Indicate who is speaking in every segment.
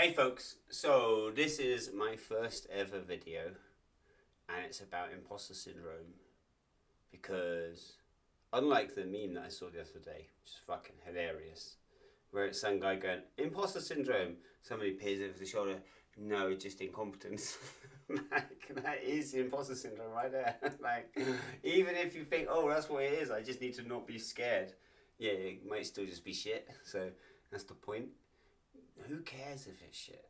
Speaker 1: Hey folks, so this is my first ever video and it's about imposter syndrome because unlike the meme that I saw the other day, which is fucking hilarious, where it's some guy going, imposter syndrome, somebody peers over the shoulder, no, it's just incompetence. Like, that is imposter syndrome right there. Like, even if you think, oh, that's what it is, I just need to not be scared. Yeah, it might still just be shit, so that's the point. Who cares if it's shit?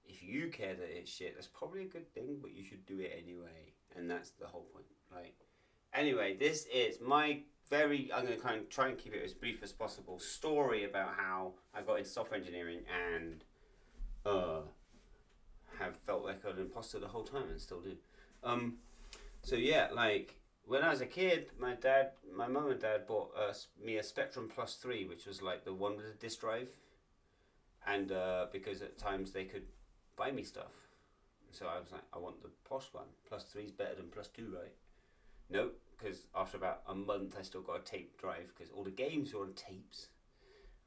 Speaker 1: If you care that it's shit, that's probably a good thing, but you should do it anyway. And that's the whole point, right? Anyway, this is my I'm going to try and keep it as brief as possible, story about how I got into software engineering and have felt like an imposter the whole time and still do. So yeah, like when I was a kid, my mum and dad bought me a Spectrum Plus 3, which was like the one with a disk drive. And because at times they could buy me stuff. So I was like, I want the posh one. Plus 3 is better than plus 2, right? No, because after about a month I still got a tape drive because all the games were on tapes.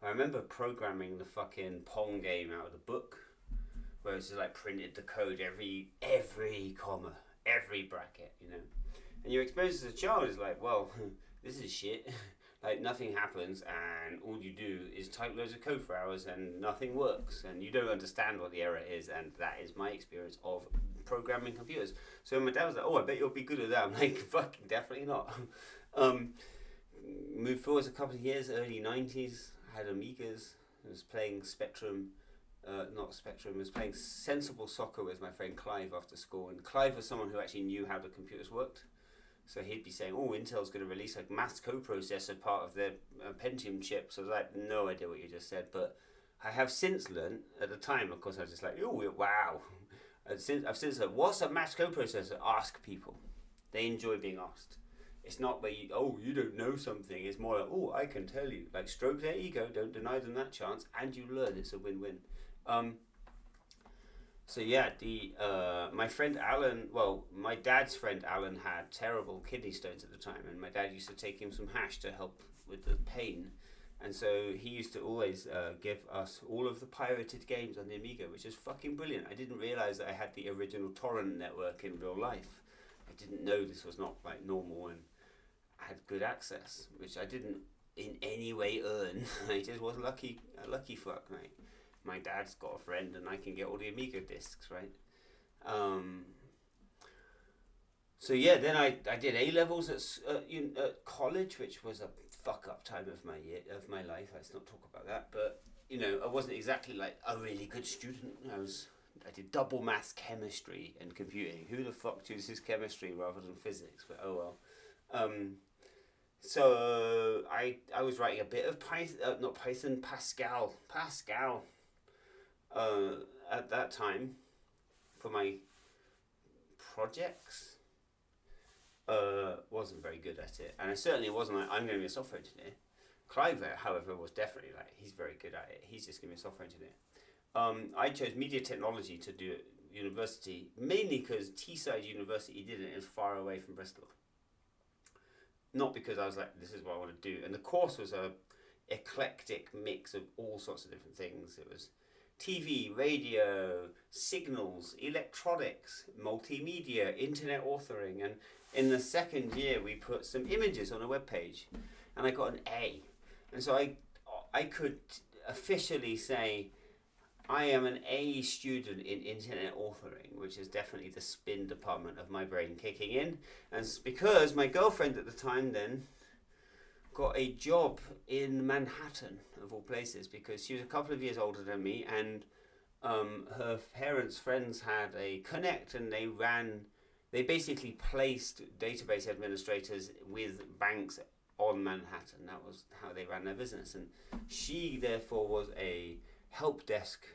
Speaker 1: I remember programming the fucking Pong game out of the book, where it was like printed the code every comma, every bracket, you know. And your experience as a child is like, well, this is shit. Like nothing happens and all you do is type loads of code for hours and nothing works and you don't understand what the error is, and that is my experience of programming computers. So my dad was like, oh, I bet you'll be good at that. I'm like, fucking definitely not. Moved forward a couple of years, early 90s, I had Amigas, I was playing Spectrum, not Spectrum, I was playing sensible soccer with my friend Clive after school, and Clive was someone who actually knew how the computers worked. So he'd be saying, oh, Intel's going to release a maths coprocessor part of their Pentium chip. So I was like, no idea what you just said. But I have since learned, at the time, of course, I was just like, oh, wow. I've since learned, what's a maths coprocessor? Ask people. They enjoy being asked. It's not where you, oh, you don't know something. It's more like, oh, I can tell you. Like, stroke their ego, don't deny them that chance, and you learn. It's a win-win. So yeah, my friend Alan, well, my dad's friend Alan had terrible kidney stones at the time, and my dad used to take him some hash to help with the pain, and so he used to always give us all of the pirated games on the Amiga, which is fucking brilliant. I didn't realize that I had the original torrent network in real life. I didn't know this was not like normal, and I had good access, which I didn't in any way earn. I just was a lucky fuck, right? My dad's got a friend and I can get all the Amiga discs, right? So yeah, then I did A levels at college, which was a fuck up time of my life. Let's not talk about that. But you know, I wasn't exactly like a really good student. I did double maths, chemistry, and computing. Who the fuck chooses chemistry rather than physics? But oh well. So I was writing a bit of Python, not Python, Pascal. At that time for my projects. Wasn't very good at it, and I certainly wasn't like, I'm going to be a software engineer. Clive, however, was definitely like, he's very good at it. He's just going to be a software engineer. I chose media technology to do at university, mainly because Teesside University didn't. It was far away from Bristol. Not because I was like, this is what I want to do. And the course was a eclectic mix of all sorts of different things. It was TV, radio, signals, electronics, multimedia, internet authoring, and in the second year we put some images on a web page, and I got an A, and so I could officially say I am an A student in internet authoring, which is definitely the spin department of my brain kicking in, and it's because my girlfriend at the time then got a job in Manhattan, of all places, because she was a couple of years older than me, and her parents' friends had a connect, and they basically placed database administrators with banks on Manhattan. That was how they ran their business, and she therefore was a help desk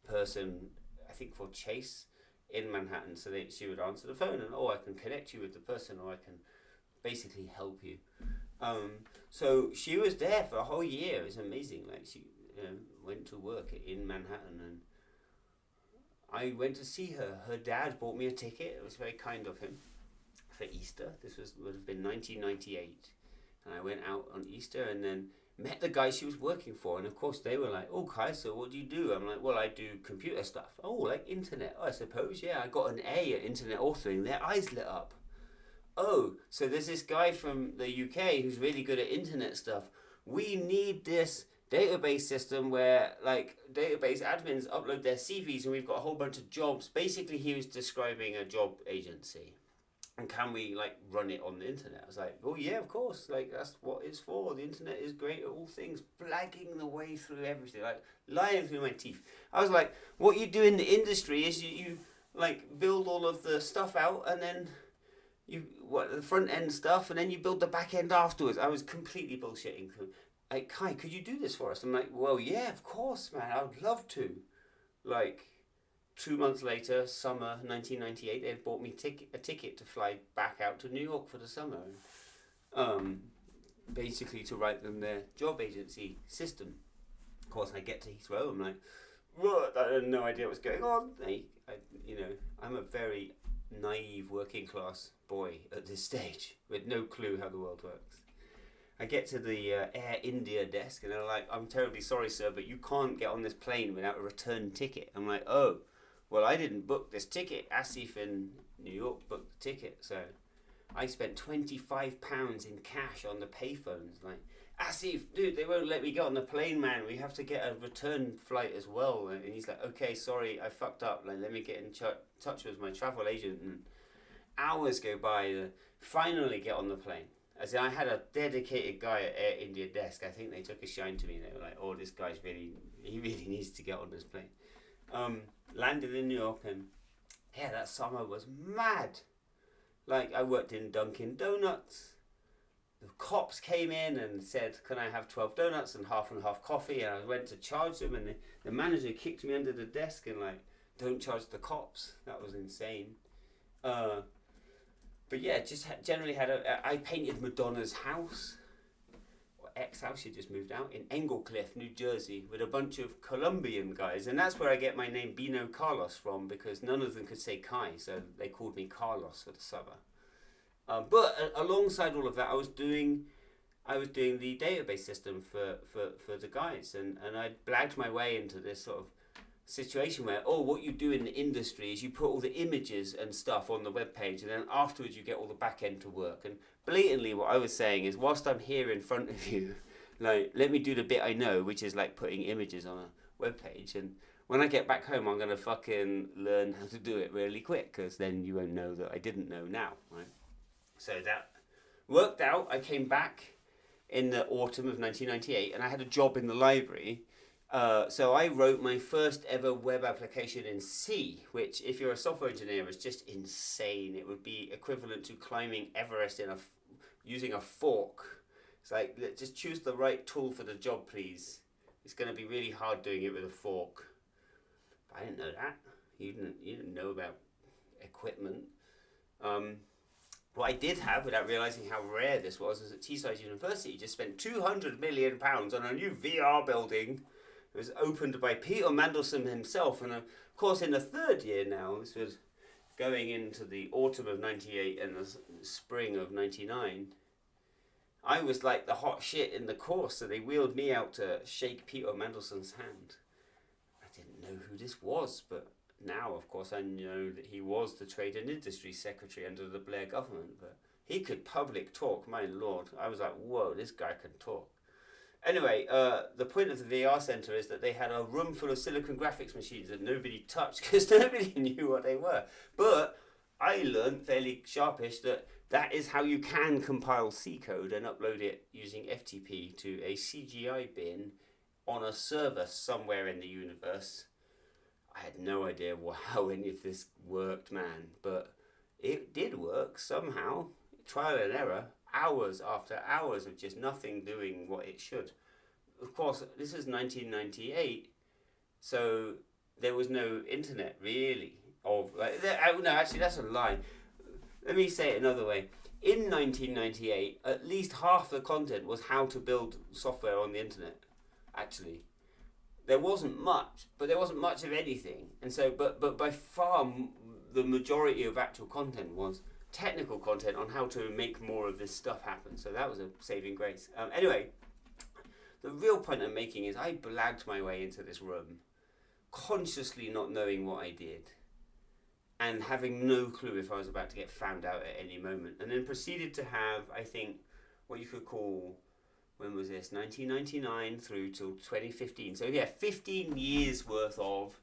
Speaker 1: person, I think for Chase in Manhattan. So she would answer the phone and, oh, I can connect you with the person, or I can basically help you. So she was there for a whole year. It was amazing. Like she went to work in Manhattan, and I went to see her. Her dad bought me a ticket. It was very kind of him for Easter. Would have been 1998, and I went out on Easter, and then met the guy she was working for, and of course they were like, "Oh, Kai, so what do you do?" I'm like, "Well, I do computer stuff." "Oh, like internet?" "Oh, I suppose, yeah, I got an A at internet authoring." Their eyes lit up. "Oh, so there's this guy from the UK who's really good at internet stuff. We need this database system where like database admins upload their CVs and we've got a whole bunch of jobs." Basically, he was describing a job agency. "And can we like run it on the internet?" I was like, "Oh yeah, of course. Like that's what it's for. The internet is great at all things." Blagging the way through everything, like lying through my teeth. I was like, "What you do in the industry is you like build all of the stuff out and then you what the front end stuff and then you build the back end afterwards." I was completely bullshitting. Like, "Kai, could you do this for us?" I'm like, "Well, yeah, of course, man. I would love to." Like 2 months later, summer 1998, they had bought me a ticket to fly back out to New York for the summer. Basically to write them their job agency system. Of course, I get to Heathrow, I'm like, what? I had no idea what's going on. I'm a very naive working class boy at this stage with no clue how the world works. I get to the Air India desk and they're like, "I'm terribly sorry, sir, but you can't get on this plane without a return ticket." I'm like, "Oh, well, I didn't book this ticket. Asif in New York booked the ticket." So I spent £25 in cash on the payphones. Like, "Asif, dude, they won't let me get on the plane, man. We have to get a return flight as well." And he's like, "Okay, sorry, I fucked up. Like, let me get in touch with my travel agent." And hours go by to finally get on the plane. As in, I had a dedicated guy at Air India desk. I think they took a shine to me. They were like, "Oh, this guy's he really needs to get on this plane." Landed in New York, and yeah, that summer was mad. Like, I worked in Dunkin' Donuts. The cops came in and said, "Can I have 12 donuts and half coffee?" And I went to charge them, and the manager kicked me under the desk and like, "Don't charge the cops." That was insane. But yeah, just generally I painted Madonna's house, or ex-house. She just moved out in Englecliff, New Jersey, with a bunch of Colombian guys, and that's where I get my name Bino Carlos from, because none of them could say Kai, so they called me Carlos for the summer. But alongside all of that, I was doing the database system for the guys, and I blagged my way into this sort of situation where, oh, what you do in the industry is you put all the images and stuff on the web page, and then afterwards you get all the back end to work. And blatantly what I was saying is, whilst I'm here in front of you, like, let me do the bit I know, which is like putting images on a web page, and when I get back home I'm gonna fucking learn how to do it really quick, because then you won't know that I didn't know now, right? So that worked out. I came back in the autumn of 1998 and I had a job in the library. So I wrote my first ever web application in C, which, if you're a software engineer, is just insane. It would be equivalent to climbing Everest using a fork. It's like, just choose the right tool for the job, please. It's going to be really hard doing it with a fork. But I didn't know that. You didn't know about equipment. What I did have, without realising how rare this was, is that Teesside University just spent £200 million on a new VR building. It was opened by Peter Mandelson himself, and of course in the third year now, this was going into the autumn of 98 and the spring of 99, I was like the hot shit in the course, so they wheeled me out to shake Peter Mandelson's hand. I didn't know who this was, but now, of course, I know that he was the Trade and Industry Secretary under the Blair government, but he could public talk, my lord. I was like, whoa, this guy can talk. Anyway, the point of the VR Centre is that they had a room full of silicon graphics machines that nobody touched because nobody knew what they were. But I learned fairly sharpish that is how you can compile C code and upload it using FTP to a CGI bin on a server somewhere in the universe. I had no idea how any of this worked, man, but it did work somehow. Trial and error, hours after hours of just nothing doing what it should. Of course, this is 1998, so there was no internet really. No, actually, that's a lie. Let me say it another way. In 1998, at least half the content was how to build software on the internet, actually. There wasn't much, but there wasn't much of anything. And so, but by far the majority of actual content was technical content on how to make more of this stuff happen. So that was a saving grace. Anyway, the real point I'm making is I blagged my way into this room, consciously not knowing what I did, and having no clue if I was about to get found out at any moment, and then proceeded to have, I think, what you could call, when was this, 1999 through till 2015, so yeah, 15 years worth of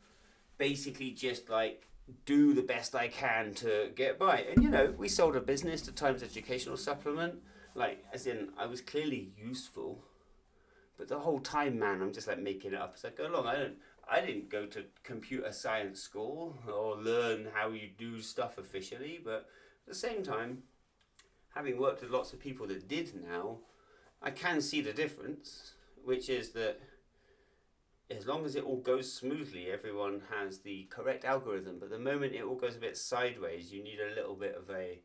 Speaker 1: basically just like do the best I can to get by. And you know, we sold a business to Times Educational Supplement, like as in I was clearly useful, but the whole time, man, I'm just like making it up as I go along. I didn't go to computer science school or learn how you do stuff officially, but at the same time, having worked with lots of people that did now, I can see the difference, which is that as long as it all goes smoothly, everyone has the correct algorithm. But the moment it all goes a bit sideways, you need a little bit of a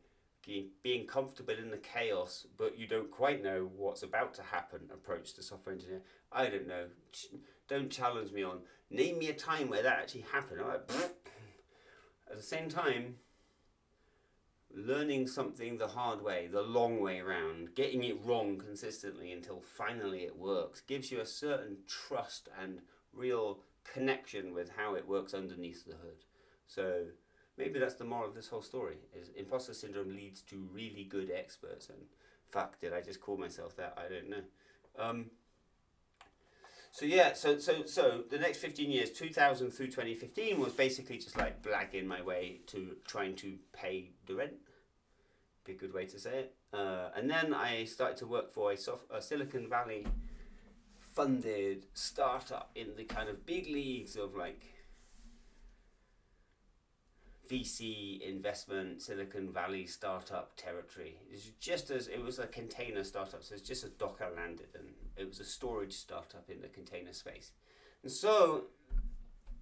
Speaker 1: being comfortable in the chaos, but you don't quite know what's about to happen approach to software engineer. I don't know. Don't challenge me on, name me a time where that actually happened. I'm like, at the same time, learning something the hard way, the long way around, getting it wrong consistently until finally it works, gives you a certain trust and real connection with how it works underneath the hood. So maybe that's the moral of this whole story, is imposter syndrome leads to really good experts. And fuck, did I just call myself that? I don't know. So the next 15 years, 2000 through 2015, was basically just like blagging my way to trying to pay the rent. Be a good way to say it. And then I started to work for a Silicon Valley funded startup in the kind of big leagues of like VC investment, Silicon Valley startup territory. It was a container startup, so it's just as Docker landed, and it was a storage startup in the container space. And so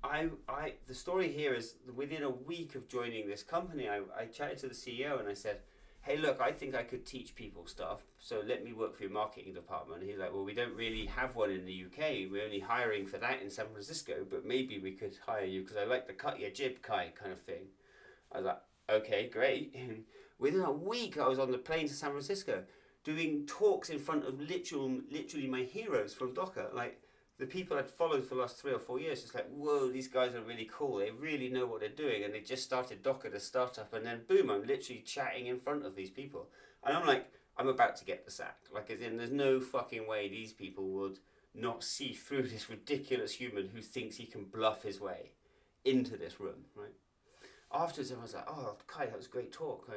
Speaker 1: the story here is within a week of joining this company, I chatted to the CEO and I said, hey, look, I think I could teach people stuff, so let me work for your marketing department. And he's like, well, we don't really have one in the UK. We're only hiring for that in San Francisco, but maybe we could hire you because I like the cut your jib kind of thing. I was like, okay, great. And within a week, I was on the plane to San Francisco doing talks in front of literally my heroes from Docker. Like, the people I'd followed for the last 3 or 4 years, it's like, whoa, these guys are really cool. They really know what they're doing. And they just started Docker, the startup. And then, boom, I'm literally chatting in front of these people. And I'm like, I'm about to get the sack. Like, as in, there's no fucking way these people would not see through this ridiculous human who thinks he can bluff his way into this room, right? Afterwards, I was like, oh, Kai, that was a great talk.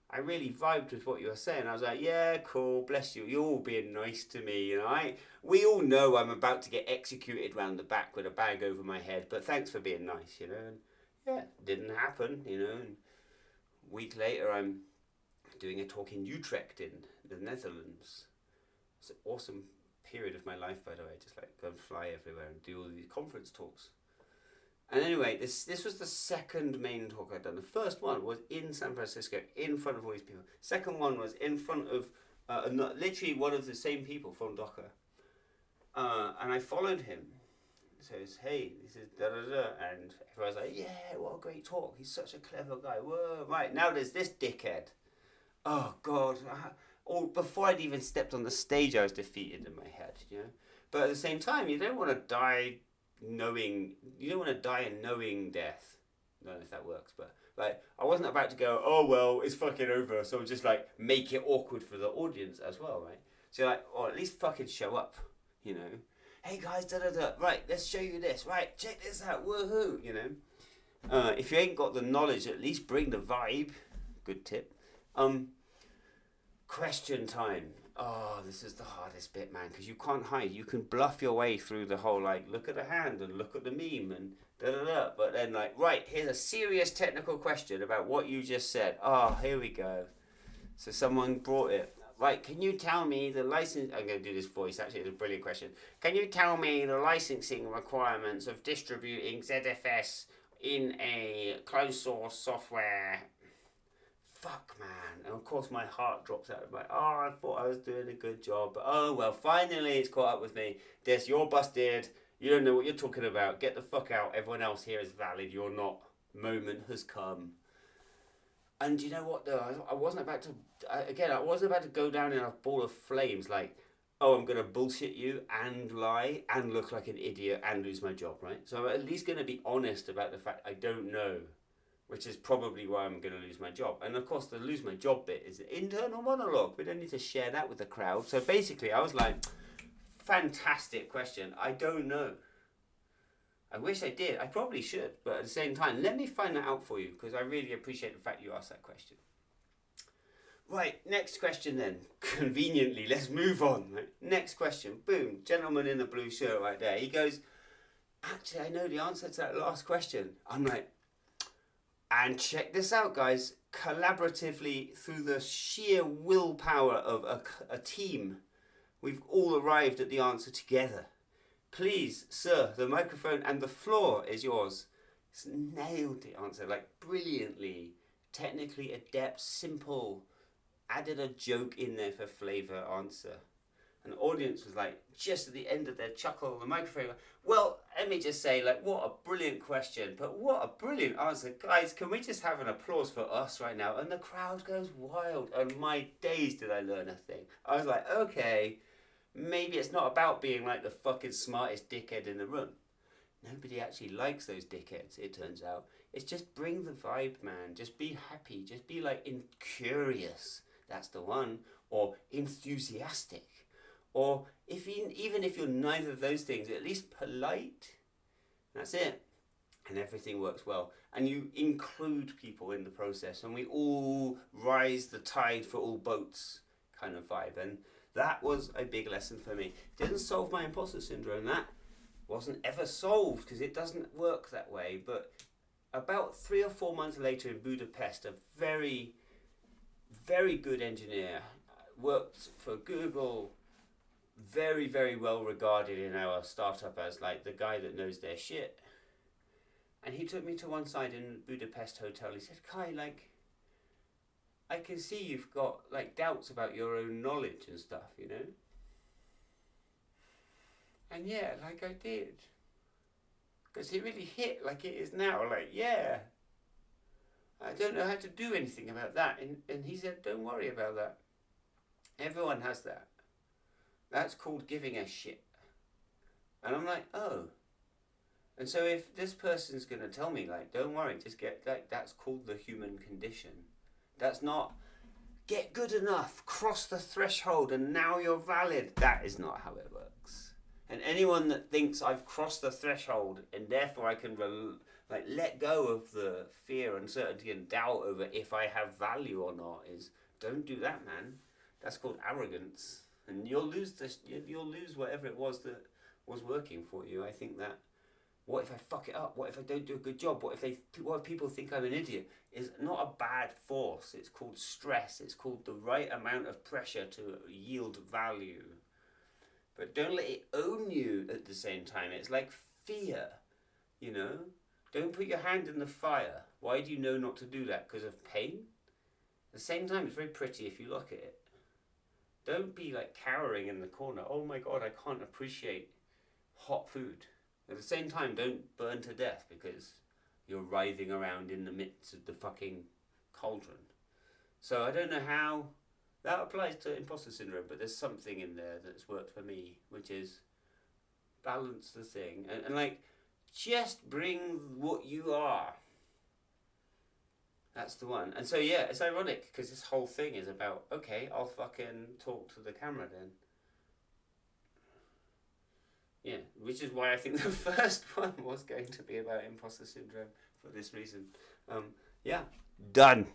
Speaker 1: I really vibed with what you were saying. I was like, yeah, cool, bless you. You're all being nice to me, you know. We all know I'm about to get executed round the back with a bag over my head, but thanks for being nice, you know. And yeah, didn't happen, you know. And a week later, I'm doing a talk in Utrecht in the Netherlands. It's an awesome period of my life, by the way. Just like go and fly everywhere and do all these conference talks. And anyway, this was the second main talk I'd done. The first one was in San Francisco, in front of all these people. Second one was in front of literally one of the same people from Docker. And I followed him. So it's, hey, this is da-da-da. And everyone's like, yeah, what a great talk. He's such a clever guy. Whoa, right, now there's this dickhead. Oh, God. Before I'd even stepped on the stage, I was defeated in my head, you know. But at the same time, you don't want to die in knowing death. I don't know if that works, but like I wasn't about to go, oh well, it's fucking over, so just like make it awkward for the audience as well, right? So like, or at least fucking show up, you know. Hey guys, right, let's show you this, right, check this out, woohoo, you know. If you ain't got the knowledge, at least bring the vibe. Good tip. Question time. Oh, this is the hardest bit, man, because you can't hide. You can bluff your way through the whole, like, look at the hand and look at the meme and da-da-da. But then, like, right, here's a serious technical question about what you just said. Oh, here we go. So someone brought it. Right, can you tell me the license... I'm going to do this voice, actually, it's a brilliant question. Can you tell me the licensing requirements of distributing ZFS in a closed source software... Fuck, man. And of course my heart drops out of my... Oh, I thought I was doing a good job. But oh, well, finally it's caught up with me. Des, you're busted. You don't know what you're talking about. Get the fuck out. Everyone else here is valid. You're not. Moment has come. And you know what, though? I wasn't about to... I wasn't about to go down in a ball of flames. Like, oh, I'm going to bullshit you and lie and look like an idiot and lose my job, right? So I'm at least going to be honest about the fact I don't know, which is probably why I'm going to lose my job. And of course, the lose my job bit is the internal monologue. We don't need to share that with the crowd. So basically, I was like, fantastic question. I don't know. I wish I did. I probably should. But at the same time, let me find that out for you because I really appreciate the fact you asked that question. Right, next question then. Conveniently, let's move on. Right? Next question. Boom. Gentleman in the blue shirt right there. He goes, actually, I know the answer to that last question. I'm like, and check this out, guys. Collaboratively, through the sheer willpower of a team, we've all arrived at the answer together. Please, sir, the microphone and the floor is yours. It's nailed the answer, like brilliantly, technically adept, simple, added a joke in there for flavour answer. And the audience was like, just at the end of their chuckle, the microphone, well, let me just say, like, what a brilliant question, but what a brilliant answer. Guys, can we just have an applause for us right now? And the crowd goes wild. And my days did I learn a thing. I was like, okay, maybe it's not about being like the fucking smartest dickhead in the room. Nobody actually likes those dickheads, it turns out. It's just bring the vibe, man. Just be happy. Just be like curious. That's the one. Or enthusiastic. Or even if you're neither of those things, at least polite. That's it. And everything works well. And you include people in the process. And we all rise the tide for all boats kind of vibe. And that was a big lesson for me. Didn't solve my imposter syndrome. That wasn't ever solved because it doesn't work that way. But about 3 or 4 months later in Budapest, a very, very good engineer worked for Google, very, very well regarded in our startup as like the guy that knows their shit. And he took me to one side in Budapest hotel. He said, Kai, like, I can see you've got like doubts about your own knowledge and stuff, you know? And yeah, like I did. Because it really hit like it is now. Like, yeah, I don't know how to do anything about that. And he said, don't worry about that. Everyone has that. That's called giving a shit. And I'm like, oh. And so if this person's going to tell me, like, don't worry, just get, like, that's called the human condition. That's not, get good enough, cross the threshold, and now you're valid. That is not how it works. And anyone that thinks I've crossed the threshold and therefore I can let go of the fear, uncertainty, and doubt over if I have value or not is, don't do that, man. That's called arrogance. And you'll lose this. You'll lose whatever it was that was working for you. I think that, what if I fuck it up? What if I don't do a good job? What if people think I'm an idiot? Is not a bad force. It's called stress. It's called the right amount of pressure to yield value. But don't let it own you at the same time. It's like fear, you know? Don't put your hand in the fire. Why do you know not to do that? Because of pain? At the same time, it's very pretty if you look at it. Don't be like cowering in the corner. Oh my God, I can't appreciate hot food. At the same time, don't burn to death because you're writhing around in the midst of the fucking cauldron. So I don't know how that applies to imposter syndrome, but there's something in there that's worked for me, which is balance the thing. And like, just bring what you are. That's the one. And so yeah, it's ironic because this whole thing is about, okay, I'll fucking talk to the camera then. Yeah, which is why I think the first one was going to be about imposter syndrome for this reason. Yeah, done.